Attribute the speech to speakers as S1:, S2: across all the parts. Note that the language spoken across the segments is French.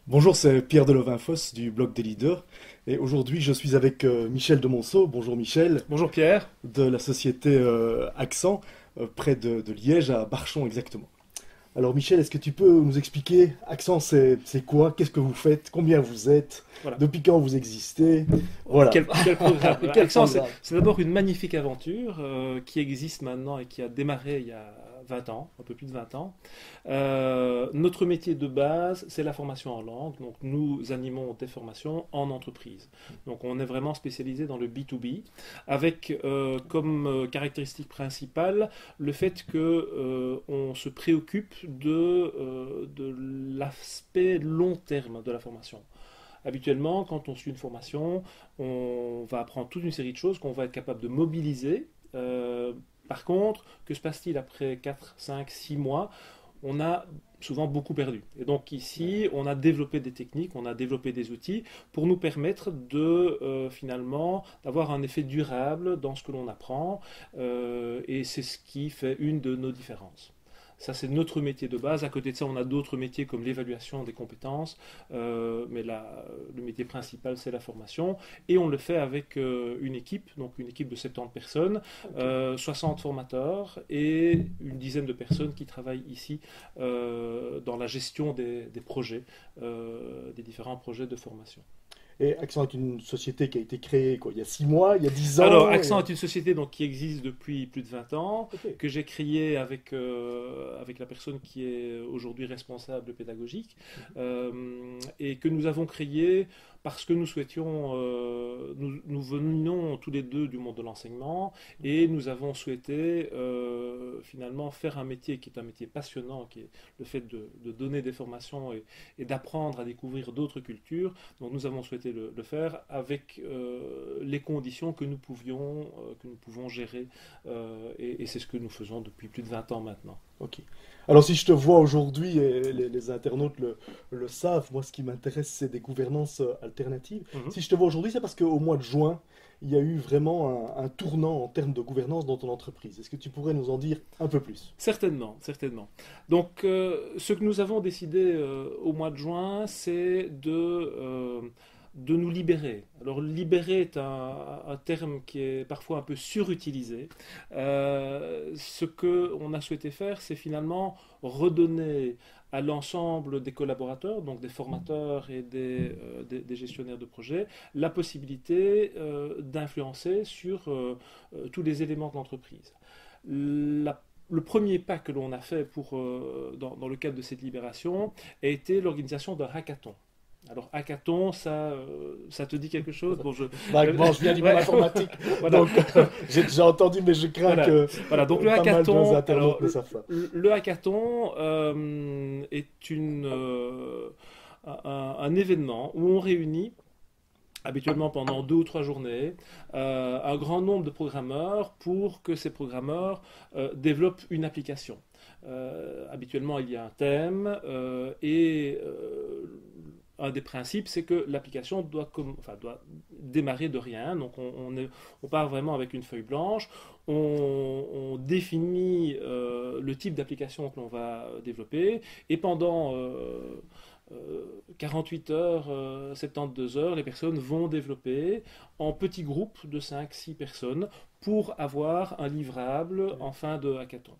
S1: Bonjour, c'est Pierre Delovin-Fosse du blog des leaders. Et aujourd'hui, je suis avec Michel de Monceau. Bonjour Michel,
S2: Bonjour Pierre.
S1: de la société Accent, près de Liège, à Barchon exactement. Alors Michel, est-ce que tu peux nous expliquer, Accent, c'est quoi? Qu'est-ce que vous faites? Combien vous êtes?
S2: Voilà.
S1: Depuis quand vous existez? Voilà.
S2: Quel programme.
S1: Quel
S2: Accent,
S1: programme?
S2: c'est d'abord une magnifique aventure qui existe maintenant et qui a démarré il y a 20 ans, un peu plus de 20 ans. Notre métier de base, c'est la formation en langue. Donc nous animons des formations en entreprise. Donc on est vraiment spécialisé dans le B2B, avec comme caractéristique principale le fait que on se préoccupe de l'aspect long terme de la formation. Habituellement, quand on suit une formation, on va apprendre toute une série de choses qu'on va être capable de mobiliser. Par contre, que se passe-t-il après 4, 5, 6 mois? On a souvent beaucoup perdu. Et donc ici, on a développé des techniques, on a développé des outils pour nous permettre de finalement d'avoir un effet durable dans ce que l'on apprend. Et c'est ce qui fait une de nos différences. Ça, c'est notre métier de base. À côté de ça, on a d'autres métiers comme l'évaluation des compétences. Mais le métier principal, c'est la formation. Et on le fait avec une équipe, donc une équipe de 70 personnes,
S1: Ok.
S2: 60 formateurs et une dizaine de personnes qui travaillent ici dans la gestion des projets, des différents projets de formation.
S1: Et Accent est une société qui a été créée quoi, il y a 6 mois, il y a 10
S2: Alors,
S1: ans.
S2: Accent est une société donc, qui existe depuis plus de 20 ans,
S1: Ok.
S2: que j'ai créée avec la personne qui est aujourd'hui responsable pédagogique, et que nous avons créée parce que nous souhaitions, nous venions tous les deux du monde de l'enseignement, et nous avons souhaité finalement faire un métier qui est un métier passionnant, qui est le fait de donner des formations et d'apprendre à découvrir d'autres cultures. Donc nous avons souhaité le faire avec les conditions que nous pouvons gérer, et c'est ce que nous faisons depuis plus de 20 ans maintenant.
S1: Ok. Alors si je te vois aujourd'hui, et les internautes le savent, moi ce qui m'intéresse c'est des gouvernances alternatives.
S2: Mhm.
S1: Si je te vois aujourd'hui, c'est parce qu'au mois de juin, il y a eu vraiment un tournant en termes de gouvernance dans ton entreprise. Est-ce que tu pourrais nous en dire un peu plus?
S2: Certainement, certainement. Donc, ce que nous avons décidé au mois de juin, c'est de nous libérer. Alors, libérer est un terme qui est parfois un peu surutilisé. Ce que on a souhaité faire, c'est finalement redonner à l'ensemble des collaborateurs, donc des formateurs et des gestionnaires de projets, la possibilité d'influencer sur tous les éléments de l'entreprise. Le premier pas que l'on a fait dans le cadre de cette libération a été l'organisation d'un hackathon. Alors, hackathon, ça te dit quelque chose? Bon,
S1: Vaguement, je viens du monde
S2: ouais,
S1: informatique,
S2: voilà,
S1: donc j'ai déjà entendu, mais je crains
S2: voilà,
S1: que
S2: voilà. Donc, le
S1: pas mal
S2: hackathon,
S1: d'internautes ne savent pas.
S2: le hackathon est un événement où on réunit habituellement pendant 2 ou 3 journées, un grand nombre de programmeurs pour que ces programmeurs développent une application. Habituellement, il y a un thème et un des principes, c'est que l'application doit démarrer de rien. Donc, on part vraiment avec une feuille blanche. On définit le type d'application que l'on va développer. Et pendant 48 heures, 72 heures, les personnes vont développer en petits groupes de 5, 6 personnes pour avoir un livrable en fin de hackathon.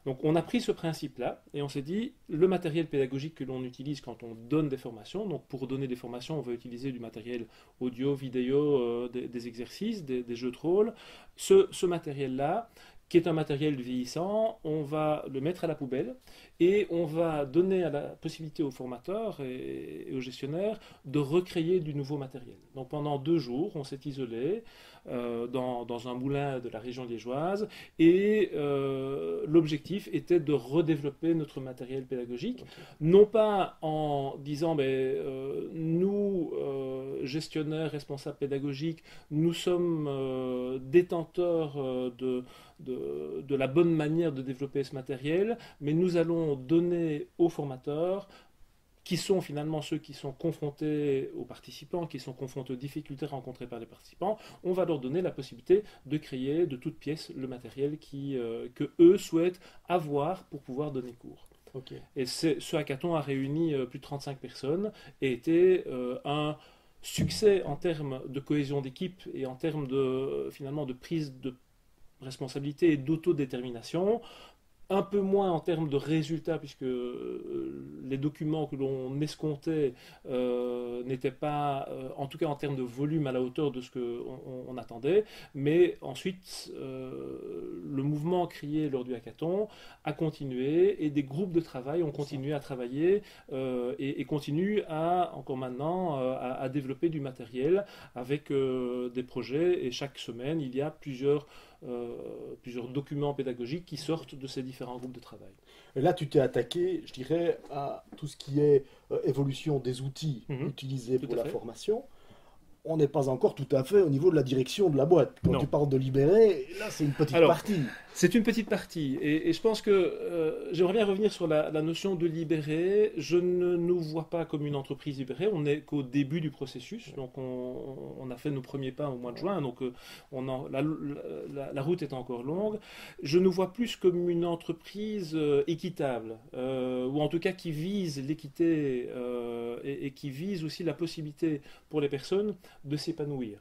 S2: Donc on a pris ce principe-là et on s'est dit, le matériel pédagogique que l'on utilise quand on donne des formations, donc pour donner des formations, on va utiliser du matériel audio, vidéo, des exercices, des jeux de rôle. Ce matériel-là, qui est un matériel vieillissant, on va le mettre à la poubelle et on va donner la possibilité aux formateurs et aux gestionnaires de recréer du nouveau matériel. Donc pendant 2 jours, on s'est isolé dans un moulin de la région liégeoise et l'objectif était de redévelopper notre matériel pédagogique,
S1: Ok.
S2: non pas en disant nous, gestionnaires, responsables pédagogiques, nous sommes détenteurs de la bonne manière de développer ce matériel, mais nous allons donner aux formateurs, qui sont finalement ceux qui sont confrontés aux participants, qui sont confrontés aux difficultés rencontrées par les participants, on va leur donner la possibilité de créer de toutes pièces le matériel que eux souhaitent avoir pour pouvoir donner cours.
S1: Ok.
S2: Et ce hackathon a réuni plus de 35 personnes et était un succès en termes de cohésion d'équipe et en termes de, finalement, de prise de responsabilité et d'autodétermination. Un peu moins en termes de résultats, puisque les documents que l'on escomptait n'étaient pas, en tout cas en termes de volume, à la hauteur de ce qu'on attendait. Mais ensuite, le mouvement créé lors du hackathon a continué et des groupes de travail ont continué à travailler et continuent encore maintenant, à développer du matériel avec des projets. Et chaque semaine, il y a plusieurs documents pédagogiques qui sortent de ces différents groupes de travail.
S1: Et là, tu t'es attaqué, je dirais, à tout ce qui est évolution des outils utilisés
S2: Tout
S1: pour
S2: à
S1: la
S2: fait.
S1: formation. On n'est pas encore tout à fait au niveau de la direction de la boîte. Quand
S2: Non.
S1: tu parles de libérer, là, c'est une petite
S2: Alors,
S1: partie.
S2: C'est une petite partie et je pense que j'aimerais bien revenir sur la notion de libérer. Je ne nous vois pas comme une entreprise libérée, on n'est qu'au début du processus, donc on a fait nos premiers pas au mois de juin, donc la route est encore longue. Je nous vois plus comme une entreprise équitable, ou en tout cas qui vise l'équité et qui vise aussi la possibilité pour les personnes de s'épanouir.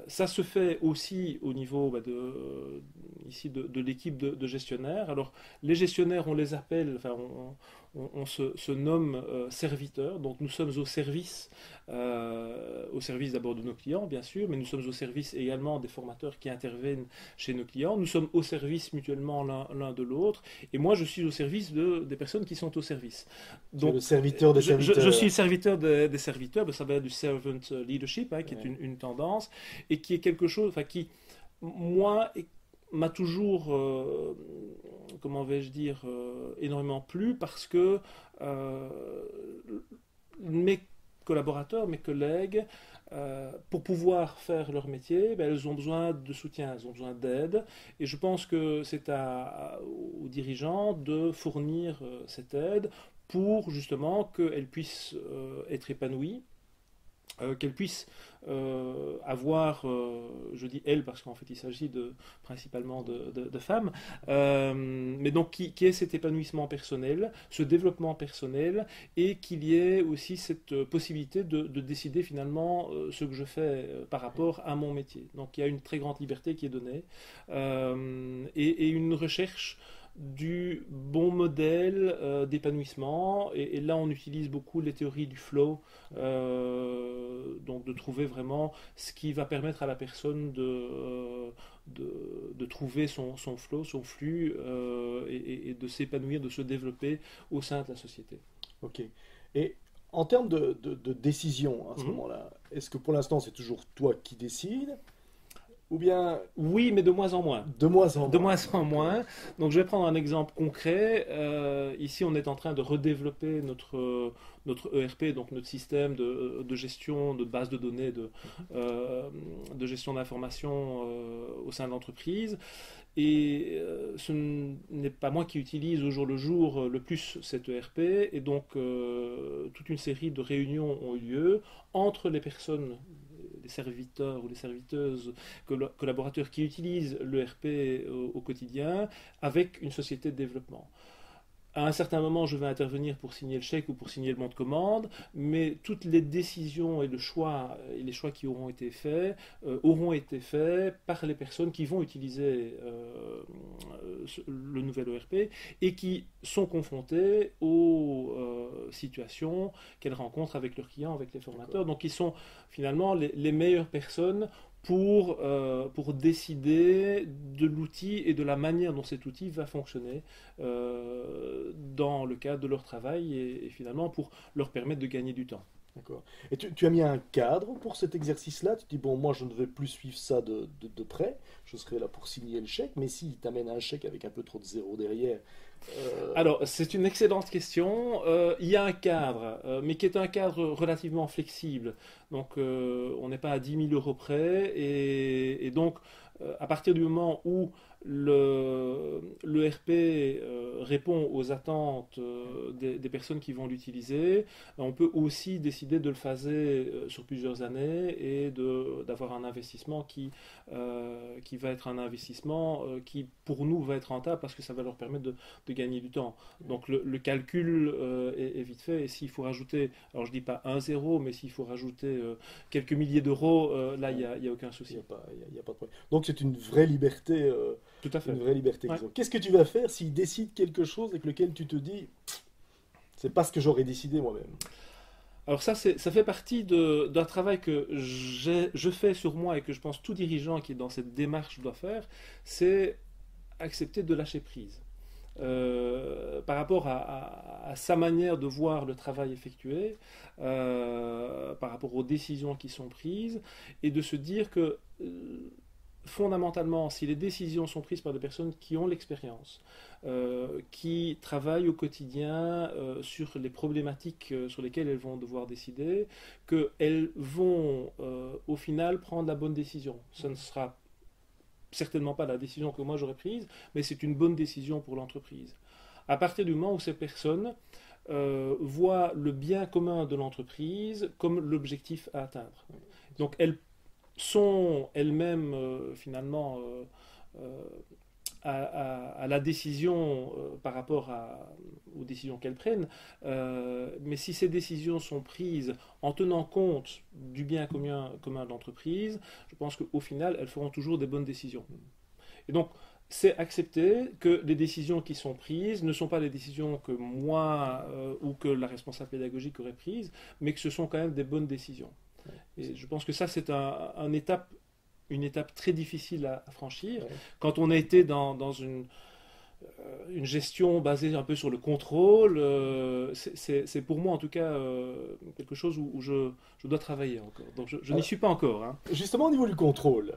S2: Ça se fait aussi au niveau ici de l'équipe de gestionnaires. Alors, les gestionnaires, on les appelle, enfin, on se nomme serviteurs. Donc, nous sommes au service d'abord de nos clients, bien sûr, mais nous sommes au service également des formateurs qui interviennent chez nos clients. Nous sommes au service mutuellement l'un de l'autre. Et moi, je suis au service des personnes qui sont au service.
S1: Donc, le serviteur des serviteurs.
S2: Je suis le serviteur des serviteurs, ça va être du servant leadership, qui est une tendance, et qui est quelque chose, enfin, qui, moi, m'a toujours, comment vais-je dire, énormément plu parce que mes collaborateurs, mes collègues, pour pouvoir faire leur métier, elles ont besoin de soutien, elles ont besoin d'aide. Et je pense que c'est aux dirigeants de fournir cette aide pour justement qu'elles puissent être épanouies. Qu'elles puissent avoir, je dis elles parce qu'en fait il s'agit principalement de femmes, mais donc qui ait cet épanouissement personnel, ce développement personnel, et qu'il y ait aussi cette possibilité de décider finalement ce que je fais par rapport à mon métier. Donc il y a une très grande liberté qui est donnée et une recherche du bon modèle d'épanouissement, et là on utilise beaucoup les théories du flow, donc de trouver vraiment ce qui va permettre à la personne de trouver son flow, son flux, et de s'épanouir, de se développer au sein de la société.
S1: Ok. Et en termes de décision à ce moment-là, est-ce que pour l'instant c'est toujours toi qui décides? Ou bien...
S2: Oui, mais de moins en moins.
S1: De moins en moins.
S2: De moins en moins. Donc je vais prendre un exemple concret. Ici, on est en train de redévelopper notre ERP, donc notre système de gestion de base de données, de gestion d'informations au sein de l'entreprise. Et ce n'est pas moi qui utilise au jour le jour le plus cet ERP. Et donc, toute une série de réunions ont eu lieu entre les personnes, les serviteurs ou les serviteuses, collaborateurs qui utilisent l'ERP au quotidien, avec une société de développement. À un certain moment, je vais intervenir pour signer le chèque ou pour signer le bon de commande, mais toutes les décisions et les choix qui auront été faits par les personnes qui vont utiliser le nouvel ERP et qui sont confrontées aux situations qu'elles rencontrent avec leurs clients, avec les formateurs. Donc, ils sont finalement les meilleures personnes pour décider de l'outil et de la manière dont cet outil va fonctionner dans le cadre de leur travail et finalement pour leur permettre de gagner du temps.
S1: D'accord. Et tu as mis un cadre pour cet exercice-là? Tu dis, bon, moi je ne vais plus suivre ça de près, je serai là pour signer le chèque, mais s'il t'amène un chèque avec un peu trop de zéro derrière...
S2: Alors, c'est une excellente question. Il y a un cadre, mais qui est un cadre relativement flexible. Donc, on n'est pas à 10 000 euros près. Et donc, à partir du moment où le RP répond aux attentes des personnes qui vont l'utiliser, on peut aussi décider de le phaser sur plusieurs années et d'avoir un investissement qui va être un investissement qui pour nous va être rentable parce que ça va leur permettre de gagner du temps. Donc le calcul est vite fait et s'il faut rajouter, alors je dis pas un zéro, mais s'il faut rajouter quelques milliers d'euros, là il n'y a aucun souci.
S1: Il y a pas de problème. Donc c'est une vraie liberté.
S2: Tout à fait.
S1: Une vraie liberté.
S2: Ouais.
S1: Qu'est-ce que tu vas faire s'ils décident quelque chose avec lequel tu te dis, c'est pas ce que j'aurais décidé moi-même?
S2: Alors ça fait partie d'un travail que je fais sur moi et que je pense tout dirigeant qui est dans cette démarche doit faire, c'est accepter de lâcher prise. Par rapport à sa manière de voir le travail effectué, par rapport aux décisions qui sont prises, et de se dire que fondamentalement, si les décisions sont prises par des personnes qui ont l'expérience, qui travaillent au quotidien sur les problématiques sur lesquelles elles vont devoir décider, qu'elles vont au final prendre la bonne décision. Ce ne sera certainement pas la décision que moi j'aurais prise, mais c'est une bonne décision pour l'entreprise. À partir du moment où ces personnes voient le bien commun de l'entreprise comme l'objectif à atteindre. Donc elles sont elles-mêmes finalement à la décision par rapport aux décisions qu'elles prennent, mais si ces décisions sont prises en tenant compte du bien commun de l'entreprise, je pense qu'au final, elles feront toujours des bonnes décisions. Et donc, c'est accepter que les décisions qui sont prises ne sont pas les décisions que moi ou que la responsable pédagogique aurait prises, mais que ce sont quand même des bonnes décisions. Et je pense que ça, c'est une étape très difficile à franchir. Ouais. Quand on a été dans une gestion basée un peu sur le contrôle, c'est pour moi en tout cas quelque chose où je dois travailler encore. Donc je n'y suis pas encore. Hein.
S1: Justement au niveau du contrôle,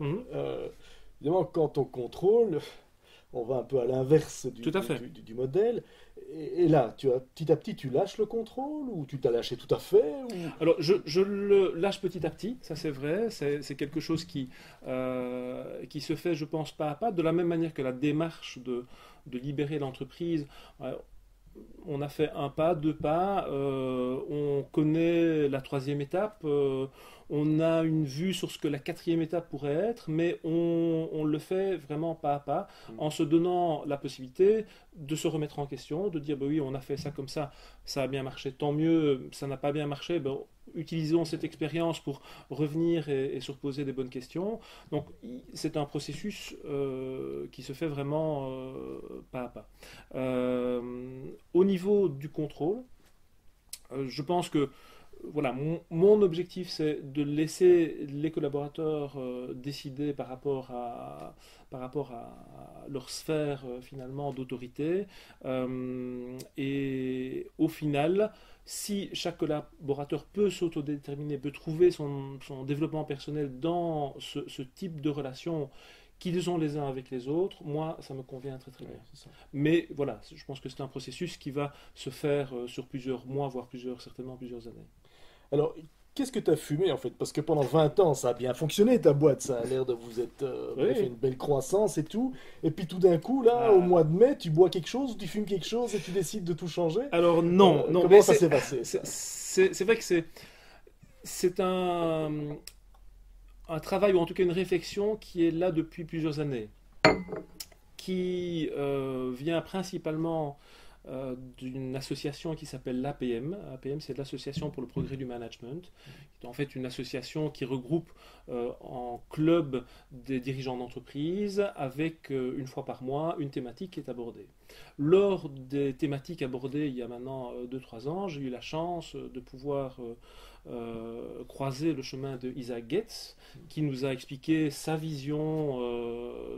S1: évidemment quand on contrôle, on va un peu à l'inverse du modèle. Et là, petit à petit, tu lâches le contrôle ou tu t'as lâché tout à fait ou...
S2: Alors, je le lâche petit à petit, ça c'est vrai. C'est quelque chose qui se fait, je pense, pas à pas, de la même manière que la démarche de libérer l'entreprise. On a fait un pas, deux pas, on connaît la troisième étape, on a une vue sur ce que la quatrième étape pourrait être, mais on le fait vraiment pas à pas, en se donnant la possibilité de se remettre en question, de dire bah oui, on a fait ça comme ça a bien marché, tant mieux, ça n'a pas bien marché, ben, utilisons cette expérience pour revenir et se reposer des bonnes questions. Donc c'est un processus qui se fait vraiment pas à pas. Au niveau du contrôle, je pense que voilà, mon objectif c'est de laisser les collaborateurs décider par rapport à leur sphère finalement d'autorité et au final si chaque collaborateur peut s'autodéterminer, peut trouver son développement personnel dans ce type de relation qu'ils ont les uns avec les autres, moi, ça me convient très très bien. Mais voilà, je pense que c'est un processus qui va se faire sur plusieurs mois, voire certainement plusieurs années.
S1: Alors, qu'est-ce que tu as fumé en fait? Parce que pendant 20 ans, ça a bien fonctionné ta boîte, ça a l'air de vous être fait une belle croissance et tout. Et puis tout d'un coup, là, au mois de mai, tu bois quelque chose, tu fumes quelque chose et tu décides de tout changer?
S2: Alors non, non.
S1: Comment ça s'est passé?
S2: C'est vrai que c'est un travail, ou en tout cas une réflexion qui est là depuis plusieurs années, qui vient principalement d'une association qui s'appelle l'APM. APM, c'est l'Association pour le progrès du management, qui est en fait une association qui regroupe en club des dirigeants d'entreprise avec une fois par mois une thématique qui est abordée. Lors des thématiques abordées il y a maintenant 2-3 ans, j'ai eu la chance de pouvoir croiser le chemin de Isaac Getz, qui nous a expliqué sa vision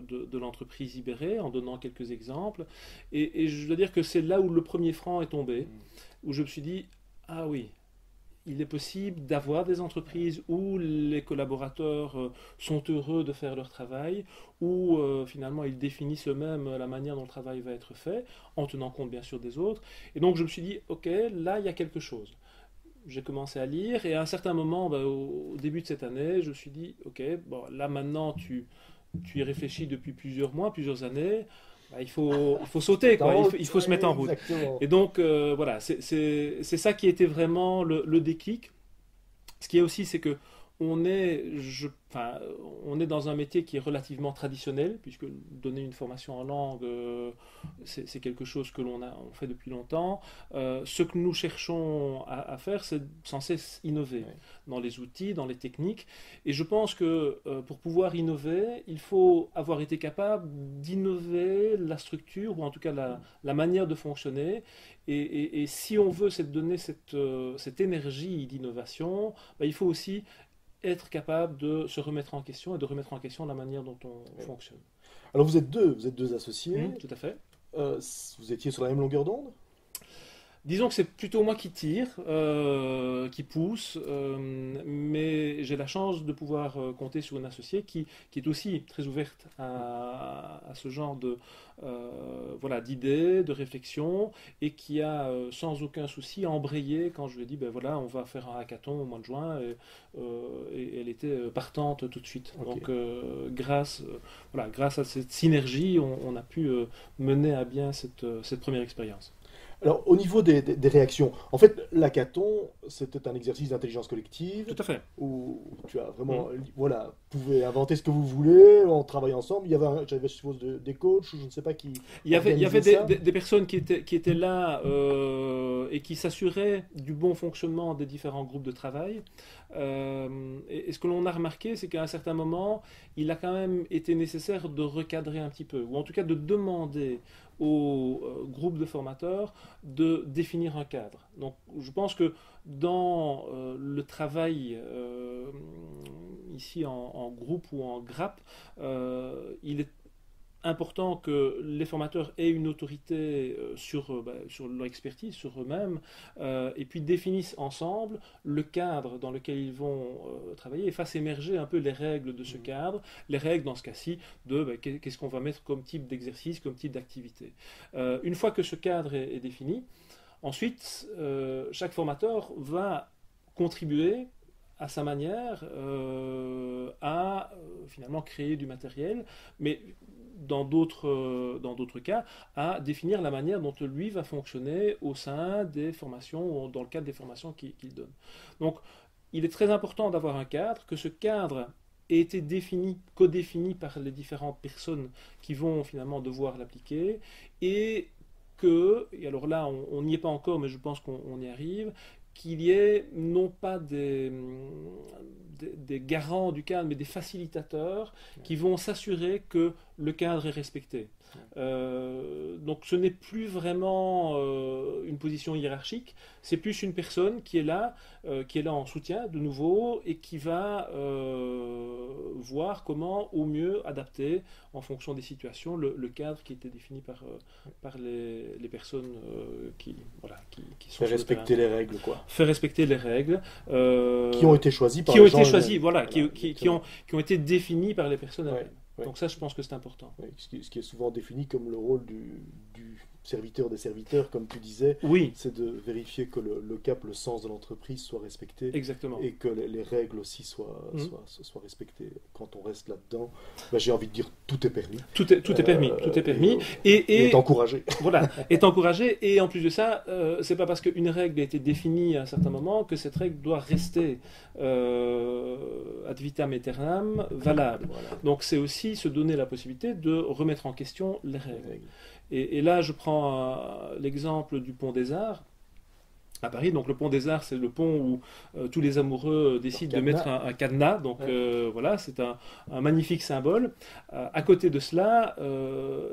S2: de l'entreprise libérée en donnant quelques exemples. Et je dois dire que c'est là où le premier franc est tombé, où je me suis dit, ah oui, il est possible d'avoir des entreprises où les collaborateurs sont heureux de faire leur travail, où finalement ils définissent eux-mêmes la manière dont le travail va être fait, en tenant compte bien sûr des autres. Et donc je me suis dit, ok, là il y a quelque chose. J'ai commencé à lire et à un certain moment, au début de cette année, je me suis dit, ok, bon, là maintenant tu tu y réfléchis depuis plusieurs mois, plusieurs années, bah, il faut sauter, quoi. Il faut se mettre en route.
S1: Exactement.
S2: Et donc, voilà, c'est ça qui était vraiment le déclic. Ce qui est aussi, c'est que enfin, on est dans un métier qui est relativement traditionnel, puisque donner une formation en langue, c'est quelque chose que on fait depuis longtemps. Ce que nous cherchons à faire, c'est sans cesse innover
S1: Ouais.
S2: dans les outils, dans les techniques. Et je pense que pour pouvoir innover, il faut avoir été capable d'innover la structure, ou en tout cas la manière de fonctionner. Et si on veut donner cette énergie d'innovation, bah, il faut aussi être capable de se remettre en question et de remettre en question la manière dont on
S1: Ouais.
S2: fonctionne.
S1: Alors vous êtes deux associés.
S2: Tout à fait.
S1: Vous étiez sur la même longueur d'onde?
S2: Disons que c'est plutôt moi qui tire, qui pousse, mais j'ai la chance de pouvoir compter sur une associée qui est aussi très ouverte à ce genre voilà, d'idées, de réflexions, et qui a sans aucun souci embrayé quand je lui ai dit, ben voilà, on va faire un hackathon au mois de juin, et elle était partante tout de suite.
S1: Ok.
S2: Donc voilà, grâce à cette synergie, on a pu mener à bien cette première expérience.
S1: Alors, au niveau des réactions, en fait, l'hackathon, c'était un exercice d'intelligence collective
S2: Tout à fait.
S1: où tu as vraiment, voilà, pouvez inventer ce que vous voulez, on travaille ensemble. Il y avait, j'avais, je suppose, des coachs, ou je ne sais pas qui
S2: Il y avait
S1: organisait ça.
S2: des personnes qui étaient là et qui s'assuraient du bon fonctionnement des différents groupes de travail. Et ce que l'on a remarqué, c'est qu'à un certain moment, il a quand même été nécessaire de recadrer un petit peu, ou en tout cas de demander aux groupes de formateurs de définir un cadre. Donc je pense que dans le travail ici en groupe ou en grappe, il est important que les formateurs aient une autorité sur leur expertise, sur eux-mêmes, et puis définissent ensemble le cadre dans lequel ils vont travailler et fassent émerger un peu les règles de ce cadre, les règles dans ce cas-ci de qu'est-ce qu'on va mettre comme type d'exercice, comme type d'activité. Une fois que ce cadre est défini, ensuite, chaque formateur va contribuer à sa manière à finalement créer du matériel, mais dans d'autres cas, à définir la manière dont lui va fonctionner au sein des formations ou dans le cadre des formations qu'il donne. Donc, il est très important d'avoir un cadre, que ce cadre ait été codéfini par les différentes personnes qui vont finalement devoir l'appliquer, et alors là, on n'y est pas encore, mais je pense qu'on y arrive, qu'il y ait non pas des garants du cadre, mais des facilitateurs qui vont s'assurer que le cadre est respecté. Donc ce n'est plus vraiment une position hiérarchique, c'est plus une personne qui est là en soutien de nouveau, et qui va voir comment au mieux adapter en fonction des situations le cadre qui était défini par les personnes qui sont
S1: Faire
S2: sur le
S1: respecter
S2: terrain.
S1: les règles, quoi.
S2: Faire respecter les règles
S1: Qui ont été choisies par
S2: qui ont
S1: les
S2: été
S1: gens
S2: choisies,
S1: eux-mêmes.
S2: voilà,
S1: Voilà,
S2: qui ont été définies par les personnes
S1: Ouais,
S2: elles-mêmes.
S1: ouais.
S2: Donc ça, je pense que c'est important.
S1: Oui, ce qui est souvent défini comme le rôle du serviteur des serviteurs, comme tu disais,
S2: Oui,
S1: c'est de vérifier que le cap, le sens de l'entreprise soit respecté
S2: exactement.
S1: et que les règles aussi soient,
S2: Mhm.
S1: soient respectées. Quand on reste là-dedans, ben, j'ai envie de dire tout est permis.
S2: Tout est permis, tout est permis.
S1: Et
S2: Et
S1: est encouragé.
S2: voilà, est encouragé. Et en plus de ça, c'est pas parce qu'une règle a été définie à un certain moment que cette règle doit rester ad vitam aeternam valable.
S1: Voilà.
S2: Donc c'est aussi se donner la possibilité de remettre en question les règles. Et là, je prends l'exemple du Pont des Arts à Paris. Donc le Pont des Arts, c'est le pont où tous les amoureux décident de mettre un cadenas. Donc voilà, c'est un magnifique symbole. À côté de cela,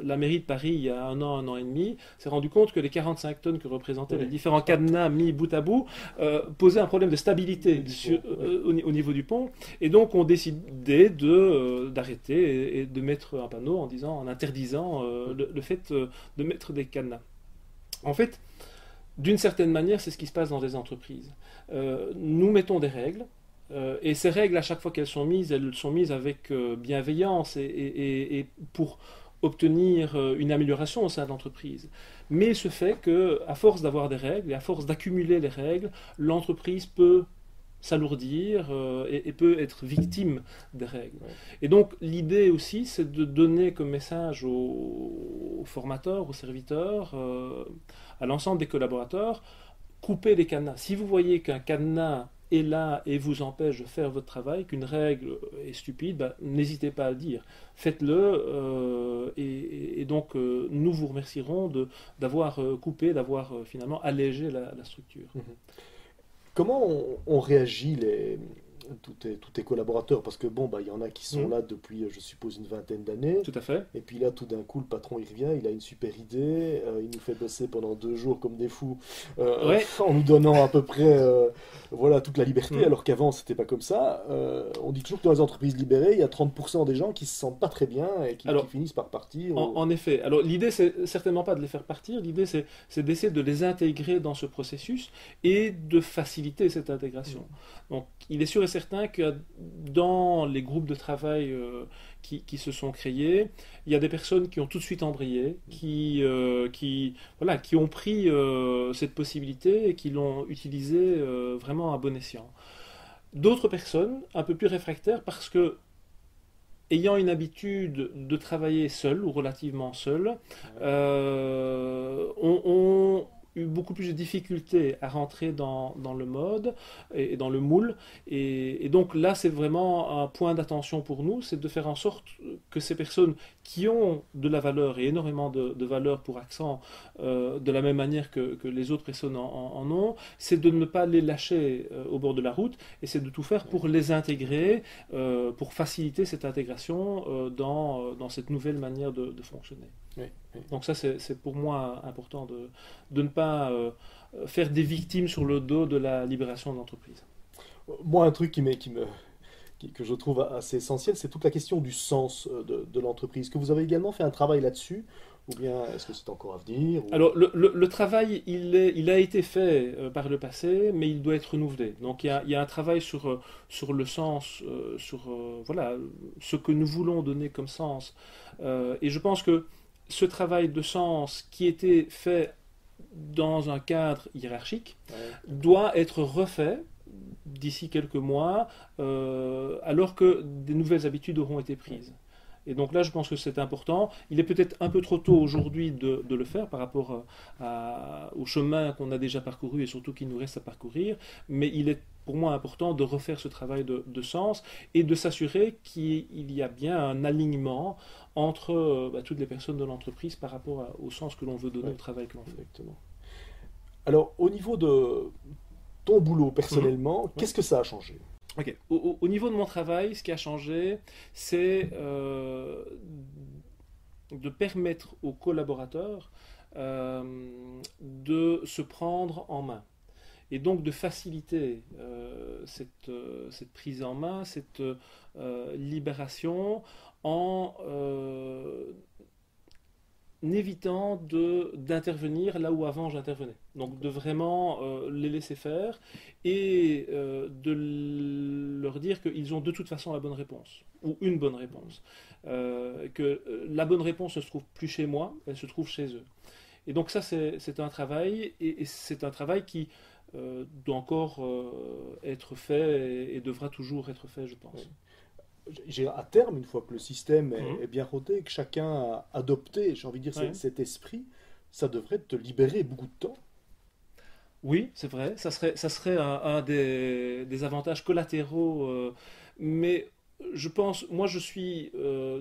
S2: la mairie de Paris, il y a un an et demi, s'est rendu compte que les 45 tonnes que représentaient les différents cadenas mis bout à bout posaient un problème de stabilité au niveau du pont. Et donc on décidé d'arrêter et de mettre un panneau en interdisant le fait de mettre des cadenas. En fait, d'une certaine manière, c'est ce qui se passe dans les entreprises. Nous mettons des règles, et ces règles, à chaque fois qu'elles sont mises, elles sont mises avec bienveillance et pour obtenir une amélioration au sein de l'entreprise. Mais ce fait qu'à force d'avoir des règles et à force d'accumuler les règles, l'entreprise peut s'alourdir et peut être victime des règles.
S1: Ouais.
S2: Et donc l'idée aussi, c'est de donner comme message aux formateurs, aux serviteurs, à l'ensemble des collaborateurs, couper les cadenas. Si vous voyez qu'un cadenas est là et vous empêche de faire votre travail, qu'une règle est stupide, ben, n'hésitez pas à le dire. Faites-le et donc nous vous remercierons d'avoir coupé, d'avoir finalement allégé la structure.
S1: Mhm. Comment on réagit tous tes collaborateurs? Parce que bon, bah, il y en a qui sont là depuis, je suppose, une vingtaine d'années.
S2: Tout à fait.
S1: Et puis là, tout d'un coup, le patron, il revient, il a une super idée, il nous fait bosser pendant 2 jours comme des fous,
S2: Ouais.
S1: en nous donnant à peu près voilà, toute la liberté,
S2: Mhm.
S1: alors qu'avant, c'était pas comme ça. On dit toujours que dans les entreprises libérées, il y a 30% des gens qui se sentent pas très bien et qui
S2: Alors,
S1: finissent par partir.
S2: en effet. Alors, l'idée, c'est certainement pas de les faire partir. L'idée, c'est d'essayer de les intégrer dans ce processus et de faciliter cette intégration. Donc, il est sûr et certain que dans les groupes de travail qui se sont créés, il y a des personnes qui ont tout de suite embrayé, voilà, qui ont pris cette possibilité et qui l'ont utilisée vraiment à bon escient. D'autres personnes, un peu plus réfractaires, parce que ayant une habitude de travailler seul ou relativement seul, ont eu beaucoup plus de difficultés à rentrer dans le mode et dans le moule. Et donc là, c'est vraiment un point d'attention pour nous, c'est de faire en sorte que ces personnes qui ont de la valeur et énormément de valeur pour Accent, de la même manière que les autres personnes en ont, c'est de ne pas les lâcher au bord de la route et c'est de tout faire pour les intégrer, pour faciliter cette intégration dans cette nouvelle manière de fonctionner.
S1: Oui, oui.
S2: Donc ça, c'est pour moi important de ne pas faire des victimes sur le dos de la libération de l'entreprise.
S1: Moi, un truc que je trouve assez essentiel, c'est toute la question du sens de l'entreprise. Est-ce que vous avez également fait un travail là-dessus? Ou bien est-ce que c'est encore à venir
S2: Alors, le travail, il a été fait par le passé, mais il doit être renouvelé. Donc, il y a un travail sur le sens, voilà, ce que nous voulons donner comme sens. Et je pense que ce travail de sens qui était fait dans un cadre hiérarchique
S1: Ouais.
S2: doit être refait d'ici quelques mois, alors que des nouvelles habitudes auront été prises. Et donc là, je pense que c'est important. Il est peut-être un peu trop tôt aujourd'hui de le faire par rapport au chemin qu'on a déjà parcouru et surtout qu'il nous reste à parcourir, mais il est pour moi important de refaire ce travail de sens et de s'assurer qu'il y a bien un alignement entre toutes les personnes de l'entreprise par rapport au sens que l'on veut donner
S1: Ouais.
S2: au travail que l'on fait.
S1: Exactement. Alors, au niveau de ton boulot personnellement,
S2: Mhm.
S1: qu'est-ce que ça a changé?
S2: Ok. Au niveau de mon travail, ce qui a changé, c'est de permettre aux collaborateurs de se prendre en main. Et donc de faciliter cette prise en main, cette libération en évitant d'intervenir là où avant j'intervenais. Donc de vraiment les laisser faire et de leur dire qu'ils ont de toute façon la bonne réponse ou une bonne réponse. Que la bonne réponse ne se trouve plus chez moi, elle se trouve chez eux. Et donc ça c'est un travail et c'est un travail qui doit encore être fait et devra toujours être fait, je pense.
S1: Oui. À terme, une fois que le système
S2: Mhm.
S1: est bien rodé, que chacun a adopté, j'ai envie de dire,
S2: Ouais.
S1: cet esprit, ça devrait te libérer beaucoup de temps.
S2: Oui, c'est vrai, ça serait un des avantages collatéraux, mais je pense, moi je suis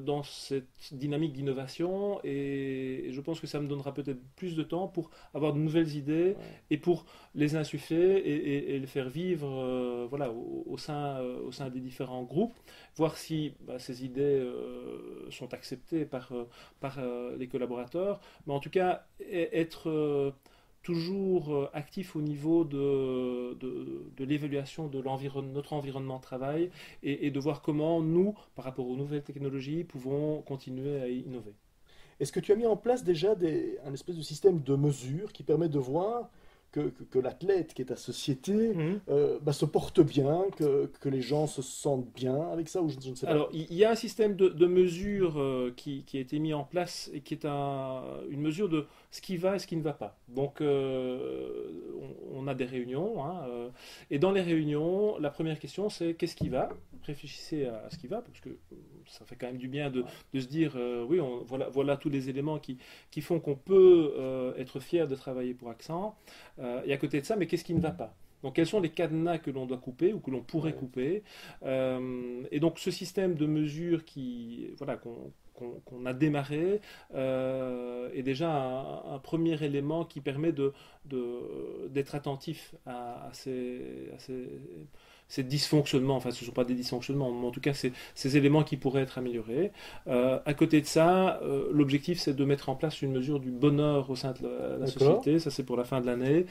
S2: dans cette dynamique d'innovation et je pense que ça me donnera peut-être plus de temps pour avoir de nouvelles idées
S1: Ouais.
S2: et pour les insuffler et les faire vivre voilà, au sein des différents groupes, voir si ces idées sont acceptées par les collaborateurs, mais en tout cas être toujours actif au niveau de l'évaluation de notre environnement de travail et de voir comment nous, par rapport aux nouvelles technologies, pouvons continuer à innover.
S1: Est-ce que tu as mis en place déjà un espèce de système de mesure qui permet de voir que l'athlète, qui est ta société, se porte bien, que les gens se sentent bien avec ça, ou je ne sais pas.
S2: Alors, il y a un système de mesure qui a été mis en place et qui est une mesure de ce qui va et ce qui ne va pas. Donc, on a des réunions, et dans les réunions, la première question, c'est qu'est-ce qui va? Réfléchissez à ce qui va, parce que ça fait quand même du bien de se dire, oui, voilà tous les éléments qui font qu'on peut être fier de travailler pour Accent. Et à côté de ça, mais qu'est-ce qui ne va pas? Donc, quels sont les cadenas que l'on doit couper ou que l'on pourrait couper? Et donc, ce système de mesure qu'on a démarré est déjà un premier élément qui permet d'être attentif à ces dysfonctionnements. Enfin, ce ne sont pas des dysfonctionnements, mais en tout cas, ces éléments qui pourraient être améliorés. À côté de ça, l'objectif, c'est de mettre en place une mesure du bonheur au sein de la société. Ça, c'est pour la fin de l'année.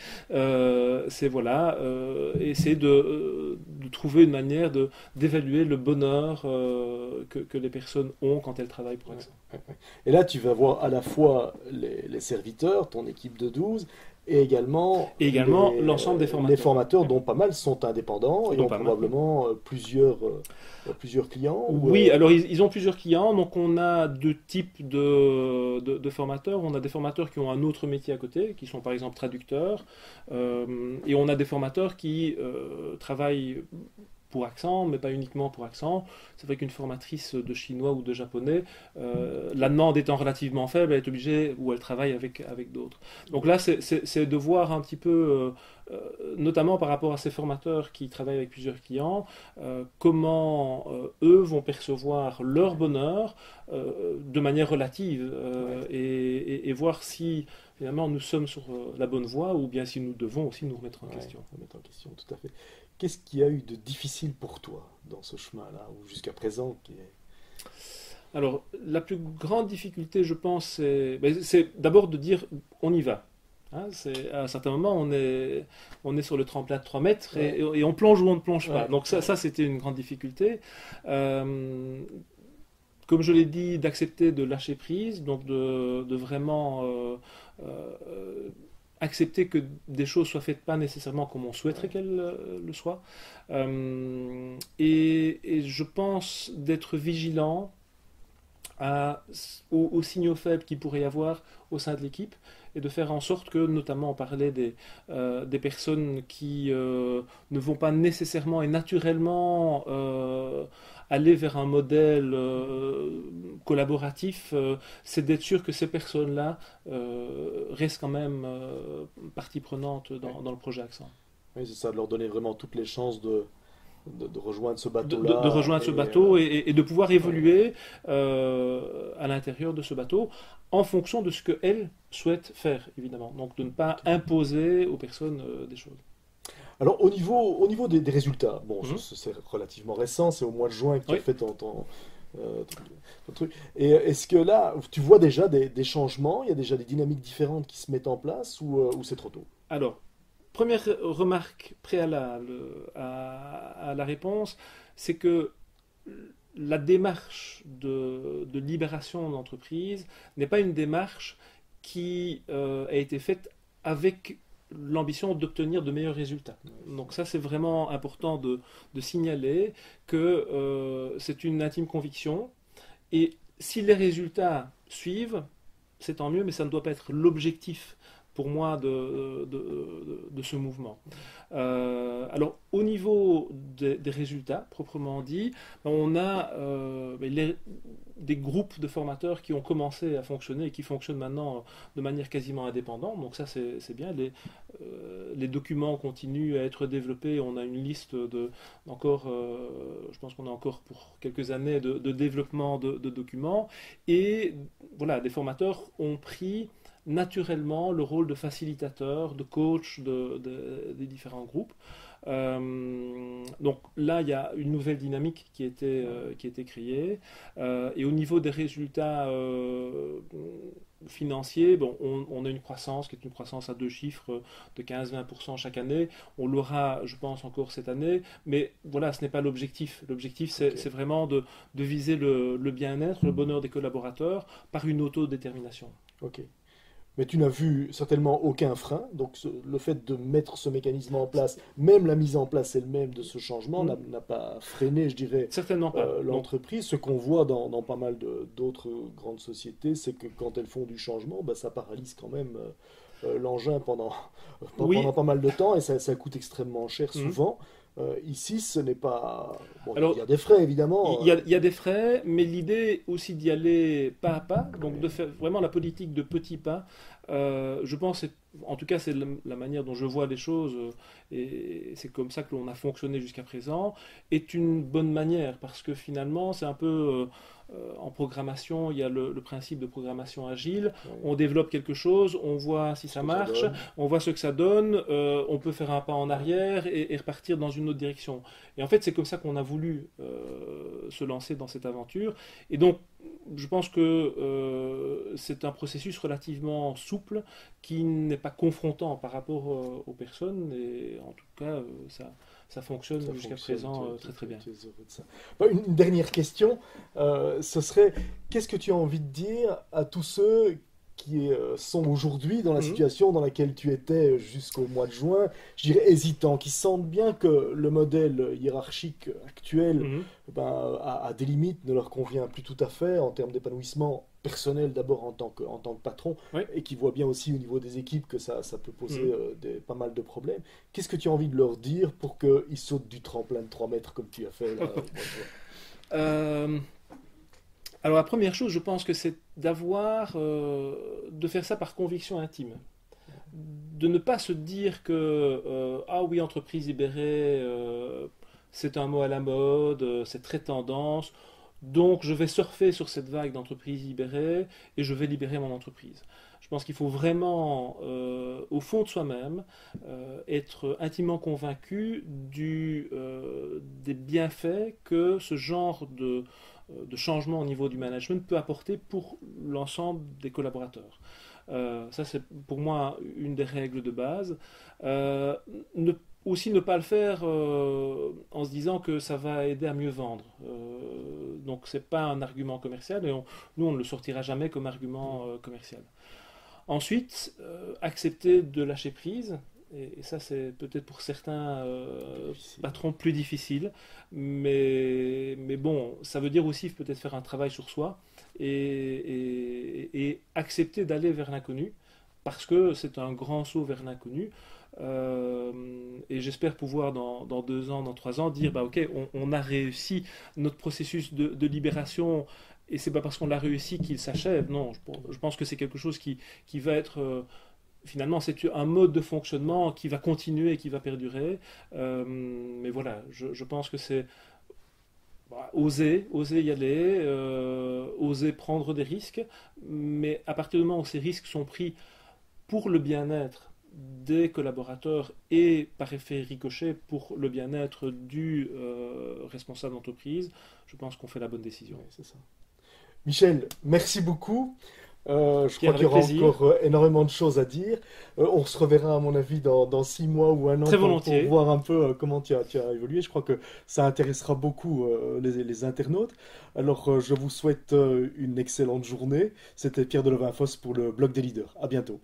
S2: Essayer de trouver une manière d'évaluer le bonheur que les personnes ont quand elles travaillent pour Accent.
S1: Et là, tu vas voir à la fois les serviteurs, ton équipe de 12, et également
S2: l'ensemble des formateurs.
S1: Les formateurs, dont pas mal sont indépendants et ont probablement plusieurs clients.
S2: Oui, alors ils ont plusieurs clients. Donc on a deux types de formateurs. On a des formateurs qui ont un autre métier à côté, qui sont par exemple traducteurs. Et on a des formateurs qui travaillent pour Accent, mais pas uniquement pour Accent. C'est vrai qu'une formatrice de chinois ou de japonais, la demande étant relativement faible, elle est obligée, ou elle travaille avec d'autres. Donc là, c'est de voir un petit peu, notamment par rapport à ces formateurs qui travaillent avec plusieurs clients, comment eux vont percevoir leur bonheur de manière relative, et voir si finalement nous sommes sur la bonne voie, ou bien si nous devons aussi nous remettre en question.
S1: Remettre en question, tout à fait. Qu'est-ce qu'il y a eu de difficile pour toi dans ce chemin-là, ou jusqu'à présent
S2: Alors, la plus grande difficulté, je pense, c'est d'abord de dire on y va. À un certain moment, on est sur le tremplin de 3 mètres et on plonge ou on ne plonge pas. Donc ça c'était une grande difficulté. Comme je l'ai dit, d'accepter de lâcher prise, donc de vraiment accepter que des choses soient faites pas nécessairement comme on souhaiterait qu'elles le soient. Et je pense d'être vigilant aux signaux faibles qu'il pourrait y avoir au sein de l'équipe, et de faire en sorte que, notamment on parlait des personnes qui ne vont pas nécessairement et naturellement aller vers un modèle collaboratif, c'est d'être sûr que ces personnes-là restent quand même partie prenante dans le projet Accent.
S1: Oui, c'est ça, de leur donner vraiment toutes les chances de rejoindre ce bateau-là.
S2: De rejoindre ce bateau et de pouvoir évoluer à l'intérieur de ce bateau en fonction de ce qu'elles souhaitent faire, évidemment. Donc de ne pas imposer aux personnes des choses.
S1: Alors au niveau des résultats, bon, c'est relativement récent, c'est au mois de juin que tu as fait ton truc. Et est-ce que là, tu vois déjà des changements, il y a déjà des dynamiques différentes qui se mettent en place, ou c'est trop tôt?
S2: Alors, première remarque préalable à la réponse, c'est que la démarche de libération d'entreprise n'est pas une démarche qui a été faite avec l'ambition d'obtenir de meilleurs résultats. Donc ça, c'est vraiment important de signaler que c'est une intime conviction, et si les résultats suivent, c'est tant mieux, mais ça ne doit pas être l'objectif pour moi de ce mouvement. Alors au niveau des résultats proprement dit, on a des groupes de formateurs qui ont commencé à fonctionner et qui fonctionnent maintenant de manière quasiment indépendante, donc ça c'est bien. Les documents continuent à être développés, on a une liste je pense qu'on a encore pour quelques années de développement de documents, et voilà, des formateurs ont pris naturellement le rôle de facilitateur, de coach des différents groupes. Donc là, il y a une nouvelle dynamique qui a été créée. Et au niveau des résultats financiers, on a une croissance qui est une croissance à 2 chiffres de 15-20% chaque année. On l'aura, je pense, encore cette année. Mais voilà, ce n'est pas l'objectif. L'objectif, c'est vraiment de viser le bien-être, le bonheur des collaborateurs par une autodétermination.
S1: Ok. Mais tu n'as vu certainement aucun frein. Donc le fait de mettre ce mécanisme en place, même la mise en place elle-même de ce changement, n'a pas freiné, je dirais,
S2: Certainement pas.
S1: l'entreprise. Ce qu'on voit dans pas mal d'autres grandes sociétés, c'est que quand elles font du changement, bah, ça paralyse quand même l'engin
S2: Oui.
S1: pendant pas mal de temps et ça coûte extrêmement cher
S2: Mhm.
S1: souvent. Ici, ce n'est pas... Bon,
S2: Alors,
S1: il y a des frais, évidemment.
S2: il y a des frais, mais l'idée aussi d'y aller pas à pas, donc de faire vraiment la politique de petits pas, je pense, en tout cas c'est la manière dont je vois les choses, et c'est comme ça que l'on a fonctionné jusqu'à présent, est une bonne manière, parce que finalement c'est un peu... en programmation, il y a le principe de programmation agile.
S1: Ouais,
S2: On développe quelque chose, on voit si
S1: ce
S2: ça
S1: que ça
S2: marche,
S1: donne.
S2: on voit ce que ça donne, on peut faire un pas en arrière et repartir dans une autre direction. Et en fait, c'est comme ça qu'on a voulu se lancer dans cette aventure. Et donc, je pense que c'est un processus relativement souple qui n'est pas confrontant par rapport aux personnes. Et en tout cas, ça fonctionne
S1: Ça
S2: jusqu'à
S1: fonctionne,
S2: présent très très bien.
S1: tu es heureux de ça. Bah, une dernière question, ce serait, qu'est-ce que tu as envie de dire à tous ceux qui sont aujourd'hui dans la
S2: Mhm,
S1: situation dans laquelle tu étais jusqu'au mois de juin, je dirais hésitants, qui sentent bien que le modèle hiérarchique actuel
S2: mhm,
S1: ben, a des limites, ne leur convient plus tout à fait en termes d'épanouissement personnel d'abord en tant que patron,
S2: ouais,
S1: et qui voient bien aussi au niveau des équipes que ça peut poser
S2: mhm.
S1: pas mal de problèmes. Qu'est-ce que tu as envie de leur dire pour qu'ils sautent du tremplin de 3 mètres comme tu as fait là, au mois de juin?
S2: Euh, alors la première chose, je pense que c'est de faire ça par conviction intime. De ne pas se dire que ah oui, entreprise libérée, c'est un mot à la mode, c'est très tendance, donc je vais surfer sur cette vague d'entreprises libérées et je vais libérer mon entreprise. Je pense qu'il faut vraiment, au fond de soi-même, être intimement convaincu des bienfaits que ce genre de changement au niveau du management peut apporter pour l'ensemble des collaborateurs. Ça, c'est pour moi une des règles de base. Euh, ne, Aussi ne pas le faire en se disant que ça va aider à mieux vendre. Donc c'est pas un argument commercial et nous on ne le sortira jamais comme argument commercial. Ensuite, accepter de lâcher prise. Et ça, c'est peut-être pour certains
S1: Difficile.
S2: patrons plus difficile, mais bon, ça veut dire aussi peut-être faire un travail sur soi et accepter d'aller vers l'inconnu, parce que c'est un grand saut vers l'inconnu. Et j'espère pouvoir dans 2 ans, dans 3 ans, dire bah ok, on a réussi notre processus de libération et c'est pas parce qu'on l'a réussi qu'il s'achève. Non, je pense que c'est quelque chose qui va être finalement, c'est un mode de fonctionnement qui va continuer et qui va perdurer. Mais voilà, je pense que c'est bah, oser y aller, oser prendre des risques. Mais à partir du moment où ces risques sont pris pour le bien-être des collaborateurs et par effet ricochet pour le bien-être du responsable d'entreprise, je pense qu'on fait la bonne décision.
S1: Ouais, c'est ça. Michel, merci beaucoup. Je crois
S2: Pierre,
S1: qu'il y
S2: avec
S1: aura
S2: plaisir,
S1: encore énormément de choses à dire. On se reverra, à mon avis, dans 6 mois ou un an
S2: très
S1: pour
S2: volontiers.
S1: voir un peu comment tu as évolué. Je crois que ça intéressera beaucoup les internautes. Alors, je vous souhaite une excellente journée. C'était Pierre Delevinfosse pour le blog des leaders. À bientôt.